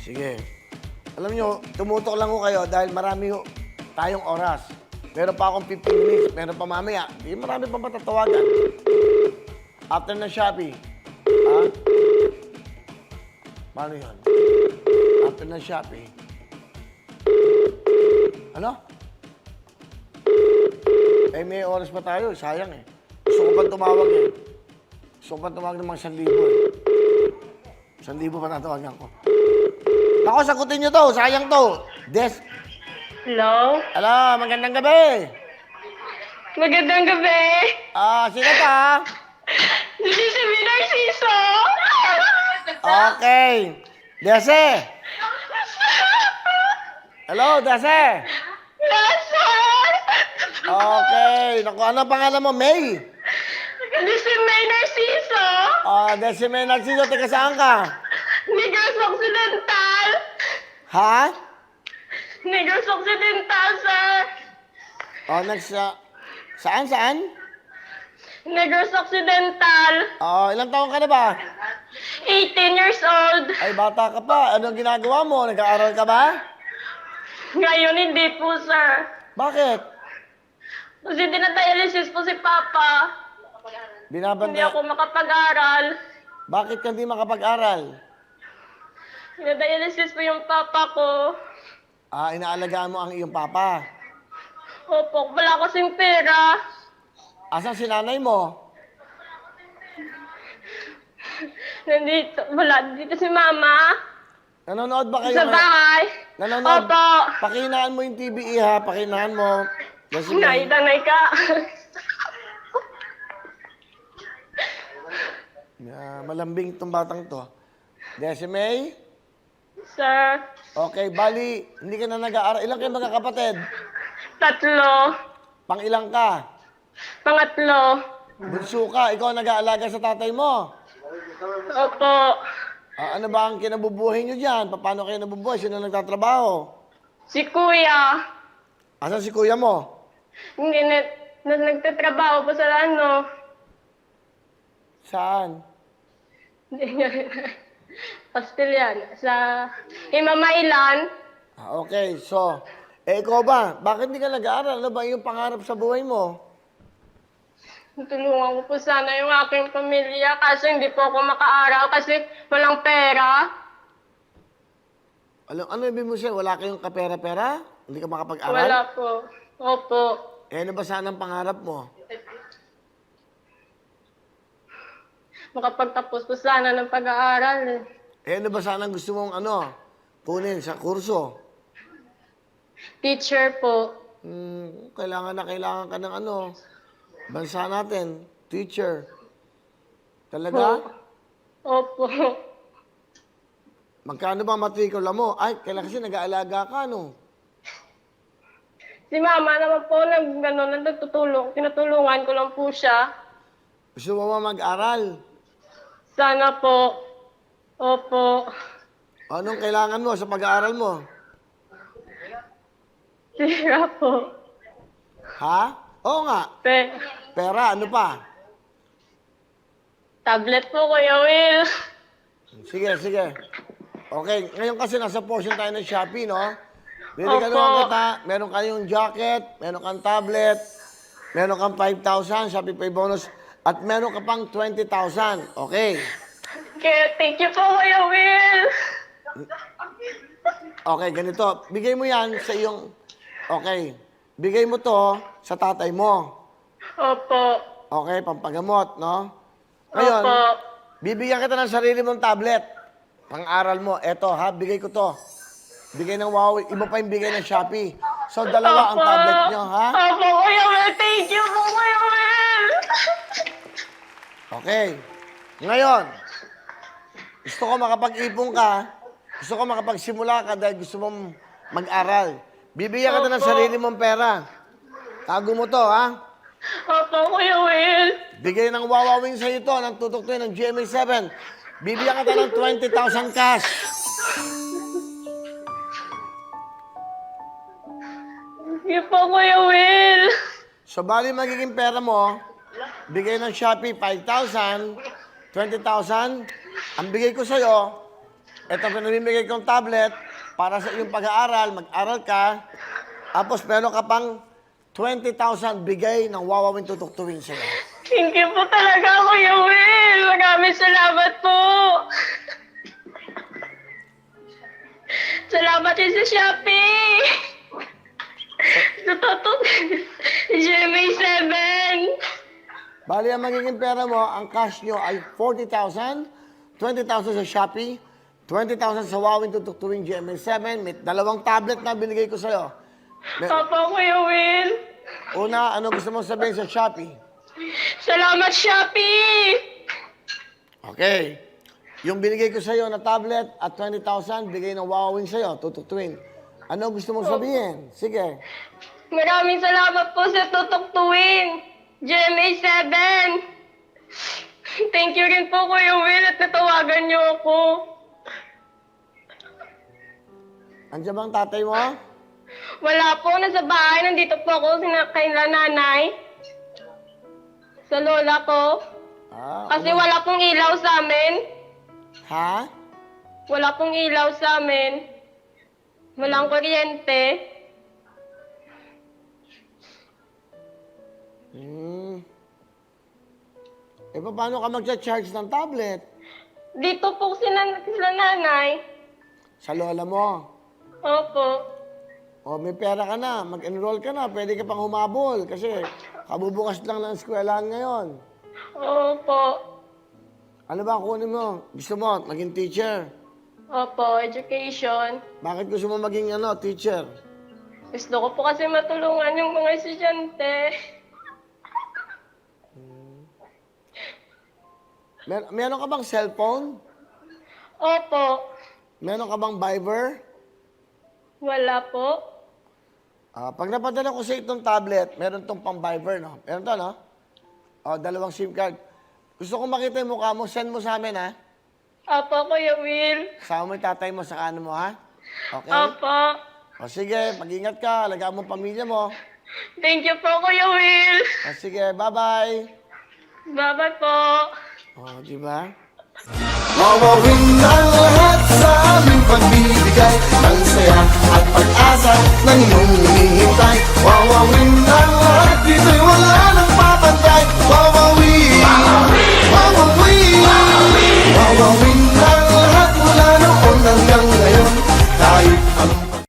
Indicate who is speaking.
Speaker 1: Sige. Alam nyo, tumutok lang ko kayo dahil marami tayong oras. Meron pa akong 15 minutes, meron pa mamaya. Marami pa matatawagan. After na Shopee. Ha? Paano yun? After na Shopee. Ano? Eh, may oras pa tayo. Sayang eh. Gusto ko pa tumawag eh. Gusto ko pa tumawag ng mga 1,000 eh. 1,000 pa natawagan ko. Ako, sagutin nyo to. Sayang to.
Speaker 2: Hello?
Speaker 1: Hello, magandang gabi.
Speaker 2: Magandang gabi!
Speaker 1: Sino ta?
Speaker 2: This is si Narciso!
Speaker 1: Okay. Dese. Hello, Dese.
Speaker 2: Yes, sir!
Speaker 1: Okay. Naku, ano pangalan mo? May?
Speaker 2: This is May Narciso!
Speaker 1: Dese May Narciso. Teka, saan ka?
Speaker 2: Negros Occidental!
Speaker 1: Ha?
Speaker 2: Negros Occidental, sir!
Speaker 1: Next. Saan?
Speaker 2: Negros Occidental!
Speaker 1: Ilang taon ka na ba?
Speaker 2: 18 years old!
Speaker 1: Ay, bata ka pa. Anong ginagawa mo? Nag-aaral ka ba?
Speaker 2: Ngayon, hindi po, sir.
Speaker 1: Bakit?
Speaker 2: Kasi dinadialysis po si Papa. Hindi
Speaker 1: Binabanda.
Speaker 2: ako makapag-aral.
Speaker 1: Bakit ka hindi makapag-aral?
Speaker 2: Dinadialysis po yung Papa ko.
Speaker 1: Inaalagaan mo ang iyong papa.
Speaker 2: Opo, wala kasing pera.
Speaker 1: Asan si nanay mo?
Speaker 2: Dito si Mama.
Speaker 1: Nanonood ba kayo?
Speaker 2: Sa bahay.
Speaker 1: Nanonood?
Speaker 2: Opo.
Speaker 1: Pakinaan mo yung TV, ha? Pakinaan mo. Kasi
Speaker 2: Tanay ka.
Speaker 1: malambing itong batang to. Decimay?
Speaker 2: Sir,
Speaker 1: Okay, bali, hindi ka na nag-aaral. Ilang kayo magkakapatid?
Speaker 2: 3.
Speaker 1: Pang-ilang ka?
Speaker 2: Pangatlo.
Speaker 1: Bunso ka, ikaw ang nag-aalaga sa tatay mo.
Speaker 2: Opo.
Speaker 1: Ano ba ang kinabubuhay nyo dyan? Paano kayo nabubuhay? Sino nagtatrabaho?
Speaker 2: Si Kuya.
Speaker 1: Asan si kuya mo?
Speaker 2: Hindi nagtatrabaho po sa
Speaker 1: Saan?
Speaker 2: Australian. Sa Himamailan.
Speaker 1: Okay, so, ikaw ba? Bakit hindi ka nag-aaral? Ano ba yung pangarap sa buhay mo?
Speaker 2: Tulungan ko po sana yung aking pamilya kasi hindi po ako makaaral kasi walang pera.
Speaker 1: Ano ibig mo siya? Wala kayong kapera-pera? Hindi ka makapag-aral?
Speaker 2: Wala po. Opo.
Speaker 1: Ano ba sana ang pangarap mo?
Speaker 2: Makapagtapos po sana ng pag-aaral.
Speaker 1: Ano ba sana ang gusto mong kunin sa kurso?
Speaker 2: Teacher po.
Speaker 1: Kailangan ka ng bansa natin, teacher. Talaga?
Speaker 2: Opo.
Speaker 1: Magkano ba matrikula mo? Ay, kailan kasi nag-aalaga ka, no?
Speaker 2: Si Mama naman po nagtutulong. Tinutulungan ko lang po siya.
Speaker 1: Gusto mo ba mag-aral?
Speaker 2: Sana po. Opo.
Speaker 1: Anong kailangan mo sa pag-aaral mo?
Speaker 2: Sira po.
Speaker 1: Ha? Oo nga. Pera, ano pa?
Speaker 2: Tablet po, Kuya Will.
Speaker 1: Sige. Okay, ngayon kasi nasa portion tayo ng Shopee, no? Bibigyan
Speaker 2: Opo.
Speaker 1: naman kita, meron kayong jacket, meron kang tablet, meron kang 5,000, Shopee Pay bonus, at meron ka pang 20,000. Okay.
Speaker 2: Okay, thank you po, Kuya Will.
Speaker 1: Okay, ganito. Bigay mo yan sa iyong... Okay. Bigay mo to sa tatay mo.
Speaker 2: Opo.
Speaker 1: Okay, pampagamot, no? Ngayon,
Speaker 2: Opo.
Speaker 1: bibigyan kita ng sarili mong tablet. Pang-aral mo. Eto, ha? Bigay ko to. Bigay ng Huawei. Iba pa yung bigay ng Shopee. So, dalawa ang
Speaker 2: Opo.
Speaker 1: tablet nyo, ha?
Speaker 2: Opo, Kuya Will. Thank you po, Kuya Will.
Speaker 1: Okay. Ngayon, gusto ko makapag-ipon ka. Gusto ko makapagsimula ka dahil gusto mong mag-aral. Bibigyan ka ng
Speaker 2: Opo.
Speaker 1: sarili mong pera. Tago mo to, ha?
Speaker 2: Opo, Kuya Will.
Speaker 1: Bigay ng Wawawing sa ito, ng tutok to ng GMA7. Bibigyan kita ng 20,000 cash.
Speaker 2: Thank you po, Kuya Will.
Speaker 1: So, bali magiging pera mo, bigay ng Shopee 5,000, 20,000. Ang bigay ko sa'yo, Ito pinamimigay kong tablet para sa iyong pag-aaral, mag-aral ka. Tapos meron ka pang 20,000 bigay ng wawawin tutuktuin sa'yo.
Speaker 2: Thank you po talaga, Kuya Will. Maraming salamat po. Salamat din sa Shopee. Sa Totok. GMA 7.
Speaker 1: Bali, ang magiging pera mo, ang cash nyo ay 40,000, 20,000 sa Shopee, 20,000 sa wawin tutuktuin GMA7, may 2 tablet na binigay ko sa'yo.
Speaker 2: Papa, Kuya Will.
Speaker 1: Una, ano gusto mong sabihin sa Shopee?
Speaker 2: Salamat, Shopee.
Speaker 1: Okay. Yung binigay ko sa'yo na tablet at 20,000, bigay ng wawawin sa'yo, tutuktuin. Ano gusto mong sabihin? Sige.
Speaker 2: Maraming salamat po sa tutuktuin. GMA 7. Thank you rin po, Kuya Will, at natawagan niyo ako.
Speaker 1: Andiyan ba ang tatay mo?
Speaker 2: Wala po, nasa bahay. Nandito po ako kaila nanay. Sa lola ko. Kasi wala pong ilaw sa amin.
Speaker 1: Ha?
Speaker 2: Wala pong ilaw sa amin. Walang kuryente.
Speaker 1: Eh, paano ka magcha-charge ng tablet?
Speaker 2: Dito po sila nanay.
Speaker 1: Sa lola mo.
Speaker 2: Opo.
Speaker 1: O, may pera ka na, mag-enroll ka na, pwede ka pang humabol kasi kabubukas lang ng eskwelahan ngayon.
Speaker 2: Opo.
Speaker 1: Ano ba ang kunin mo? Gusto mo maging teacher?
Speaker 2: Opo, education.
Speaker 1: Bakit gusto mo maging teacher?
Speaker 2: Gusto ko po kasi matulungan yung mga estudyante.
Speaker 1: Meron ka bang cellphone?
Speaker 2: Opo.
Speaker 1: Meron ka bang Viber?
Speaker 2: Wala po.
Speaker 1: Pag napadala ko sa itong tablet, meron tong pang Viber, no? Meron to, no? O, 2 SIM card. Gusto ko makita yung mukha mo, send mo sa amin, ha?
Speaker 2: Opo, Kuya Will.
Speaker 1: Kasama mo yung tatay mo sa kanan mo, ha? Okay?
Speaker 2: Opo.
Speaker 1: O, sige, mag-ingat ka, alagaan mo ang pamilya mo.
Speaker 2: Thank you po, Kuya Will.
Speaker 1: O, sige, bye-bye.
Speaker 2: Bye-bye po.
Speaker 1: O, di ba?
Speaker 3: Wawawin ang lahat sa aming pagbibigay ng saya at pag-asa ng iyong hinihintay.